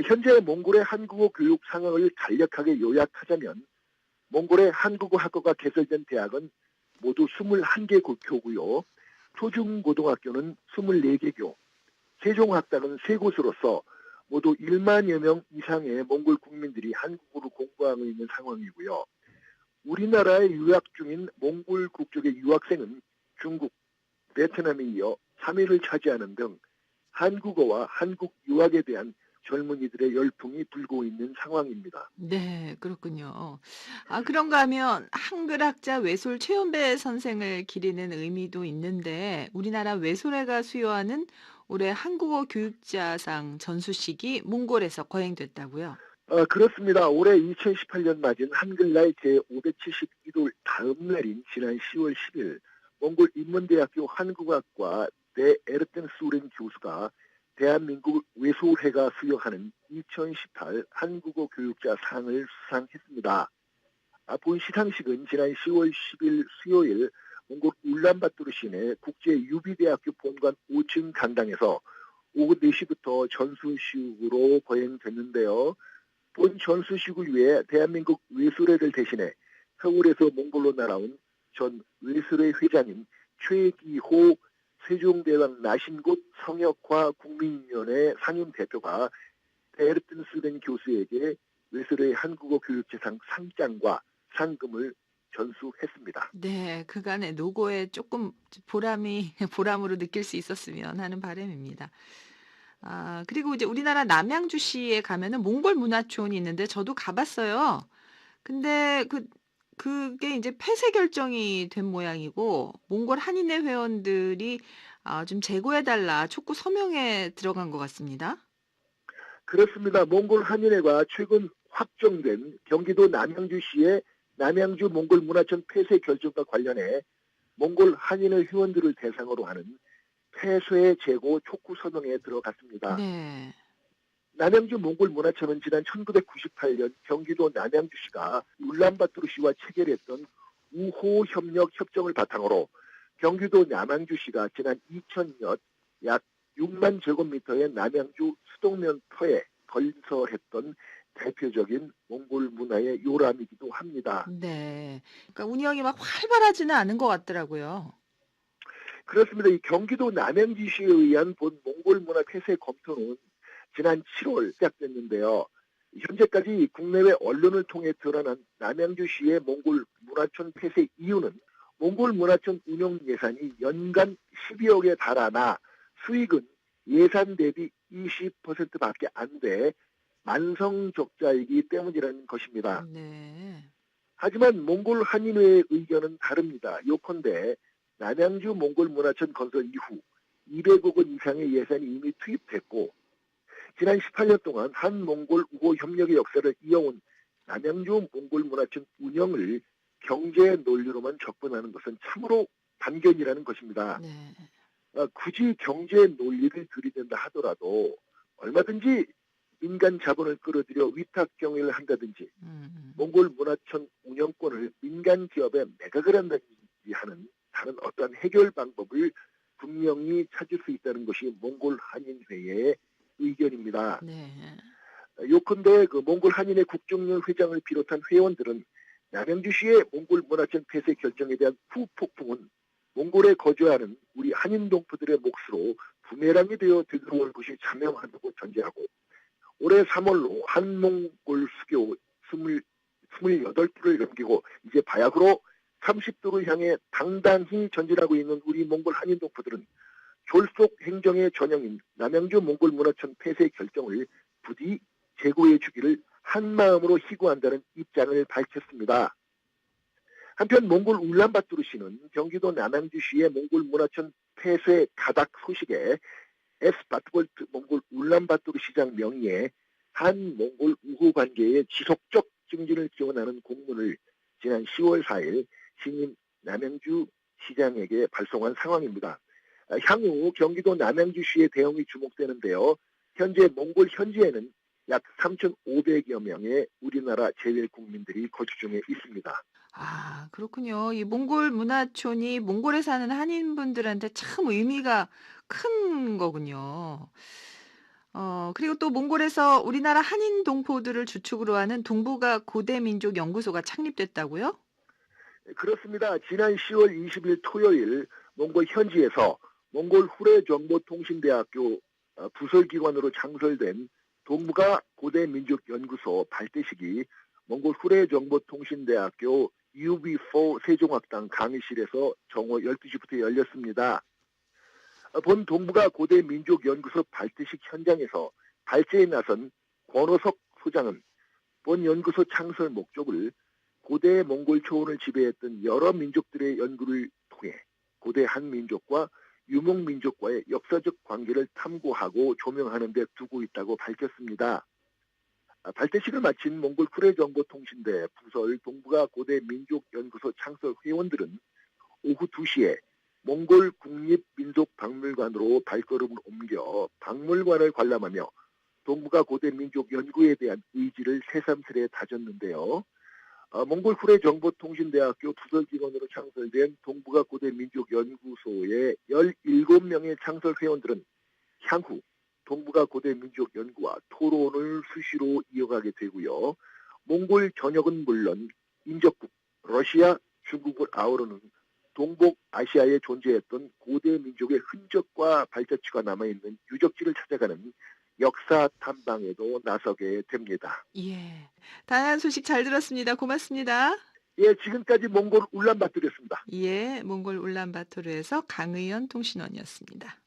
현재 몽골의 한국어 교육 상황을 간략하게 요약하자면 몽골의 한국어 학과가 개설된 대학은 모두 21개 교고요. 초중고등학교는 24개 교, 세종학당은 3곳으로서 모두 1만여 명 이상의 몽골 국민들이 한국어로 공부하고 있는 상황이고요. 우리나라에 유학 중인 몽골 국적의 유학생은 중국, 베트남에 이어 3위를 차지하는 등 한국어와 한국 유학에 대한 젊은이들의 열풍이 불고 있는 상황입니다. 네, 그렇군요. 아, 그런가 하면 한글학자 외솔 최연배 선생을 기리는 의미도 있는데 우리나라 외솔회가 수여하는 올해 한국어 교육자상 전수식이 몽골에서 거행됐다고요? 그렇습니다. 올해 2018년 맞은 한글날 제571돌 다음 날인 지난 10월 10일 몽골 인문대학교 한국학과 대 에르텐 수렌 교수가 대한민국 외소회가 수여하는 2018 한국어 교육자 상을 수상했습니다. 본 시상식은 지난 10월 10일 수요일 몽골 울란바토르 시내 국제유비대학교 본관 5층 강당에서 오후 4시부터 전수식으로 거행됐는데요. 본 전수식을 위해 대한민국 외술회를 대신해 서울에서 몽골로 날아온 전 외술회 회장인 최기호 세종대왕 나신곳 성역화 국민위원회 상임대표가 베르튼스덴 교수에게 외술회 한국어 교육재상 상장과 상금을 전수했습니다. 네, 그간의 노고에 조금 보람이 보람으로 느낄 수 있었으면 하는 바람입니다. 아, 그리고 이제 우리나라 남양주시에 가면은 몽골 문화촌이 있는데 저도 가 봤어요. 근데 그게 이제 폐쇄 결정이 된 모양이고 몽골 한인회 회원들이 좀 재고해 달라 촉구 서명에 들어간 것 같습니다. 그렇습니다. 몽골 한인회가 최근 확정된 경기도 남양주시의 남양주 몽골 문화촌 폐쇄 결정과 관련해 몽골 한인회 회원들을 대상으로 하는 폐쇄 재고 촉구 서명에 들어갔습니다. 네. 남양주 몽골 문화촌은 지난 1998년 경기도 남양주시가 울란바토르시와 체결했던 우호 협력 협정을 바탕으로 경기도 남양주시가 지난 2000년 약 6만 제곱미터의 남양주 수도면터에 건설했던 대표적인 몽골 문화의 요람이기도 합니다. 네. 그러니까 운영이 막 활발하지는 않은 것 같더라고요. 그렇습니다. 이 경기도 남양주시에 의한 본 몽골 문화 폐쇄 검토는 지난 7월 시작됐는데요. 현재까지 국내외 언론을 통해 드러난 남양주시의 몽골 문화촌 폐쇄 이유는 몽골 문화촌 운영 예산이 연간 12억에 달하나 수익은 예산 대비 20%밖에 안 돼 만성적자이기 때문이라는 것입니다. 네. 하지만 몽골 한인회의 의견은 다릅니다. 요컨대 남양주 몽골 문화촌 건설 이후 200억 원 이상의 예산이 이미 투입됐고 지난 18년 동안 한몽골 우호 협력의 역사를 이어온 남양주 몽골 문화촌 운영을 경제 논리로만 접근하는 것은 참으로 반견이라는 것입니다. 네. 굳이 경제 논리를 들이댄다 하더라도 얼마든지 민간 자본을 끌어들여 위탁 경영을 한다든지 음. 몽골 문화촌 운영권을 민간 기업에 매각을 한다든지 하는 다른 어떠한 해결 방법을 분명히 찾을 수 있다는 것이 몽골 한인회의 의견입니다. 네. 요컨대 그 몽골 한인회 국정연 회장을 비롯한 회원들은 남양주시의 몽골 문화촌 폐쇄 결정에 대한 후폭풍은 몽골에 거주하는 우리 한인 동포들의 몫으로 부메랑이 되어 되돌아올 것이 자명하다고 전제하고 올해 3월로 한몽골 수교 28도를 넘기고 이제 바야흐로 30도를 향해 당당히 전진하고 있는 우리 몽골 한인 동포들은 졸속 행정의 전형인 남양주 몽골 문화촌 폐쇄 결정을 부디 재고해 주기를 한마음으로 희구한다는 입장을 밝혔습니다. 한편 몽골 울란바토르시는 경기도 남양주시의 몽골 문화촌 폐쇄 가닥 소식에 에스바트볼트 몽골 울란바토르 시장 명의의 한몽골 우호 관계의 지속적 증진을 기원하는 공문을 지난 10월 4일 신임 남양주 시장에게 발송한 상황입니다. 향후 경기도 남양주시의 대응이 주목되는데요. 현재 몽골 현지에는 약 3,500여 명의 우리나라 재외 국민들이 거주 중에 있습니다. 아, 그렇군요. 이 몽골 문화촌이 몽골에 사는 한인분들한테 참 의미가 큰 거군요. 그리고 또 몽골에서 우리나라 한인 동포들을 주축으로 하는 동북아 고대 민족 연구소가 창립됐다고요? 그렇습니다. 지난 10월 20일 토요일 몽골 현지에서 몽골 후레정보통신대학교 부설기관으로 창설된 동북아 고대민족연구소 발대식이 몽골 후레정보통신대학교 UB4 세종학당 강의실에서 정오 12시부터 열렸습니다. 본 동북아 고대민족연구소 발대식 현장에서 발제에 나선 권호석 소장은 본 연구소 창설 목적을 고대 몽골 초원을 지배했던 여러 민족들의 연구를 통해 고대 한민족과 유목민족과의 역사적 관계를 탐구하고 조명하는 데 두고 있다고 밝혔습니다. 발대식을 마친 몽골 후레정보통신대 부설 동북아 고대 민족연구소 창설 회원들은 오후 2시에 몽골 국립민속박물관으로 발걸음을 옮겨 박물관을 관람하며 동북아 고대 민족 연구에 대한 의지를 새삼스레 다졌는데요. 몽골 후레정보통신대학교 부설기관으로 창설된 동북아 고대 민족 연구소의 17명의 창설 회원들은 향후 동북아 고대 민족 연구와 토론을 수시로 이어가게 되고요. 몽골 전역은 물론 인접국 러시아, 중국을 아우르는 동북아시아에 존재했던 고대 민족의 흔적과 발자취가 남아있는 유적지를 찾아가는 역사 탐방에도 나서게 됩니다. 예. 다양한 소식 잘 들었습니다. 고맙습니다. 예, 지금까지 몽골 울란바토르였습니다. 예, 몽골 울란바토르에서 강의연 통신원이었습니다.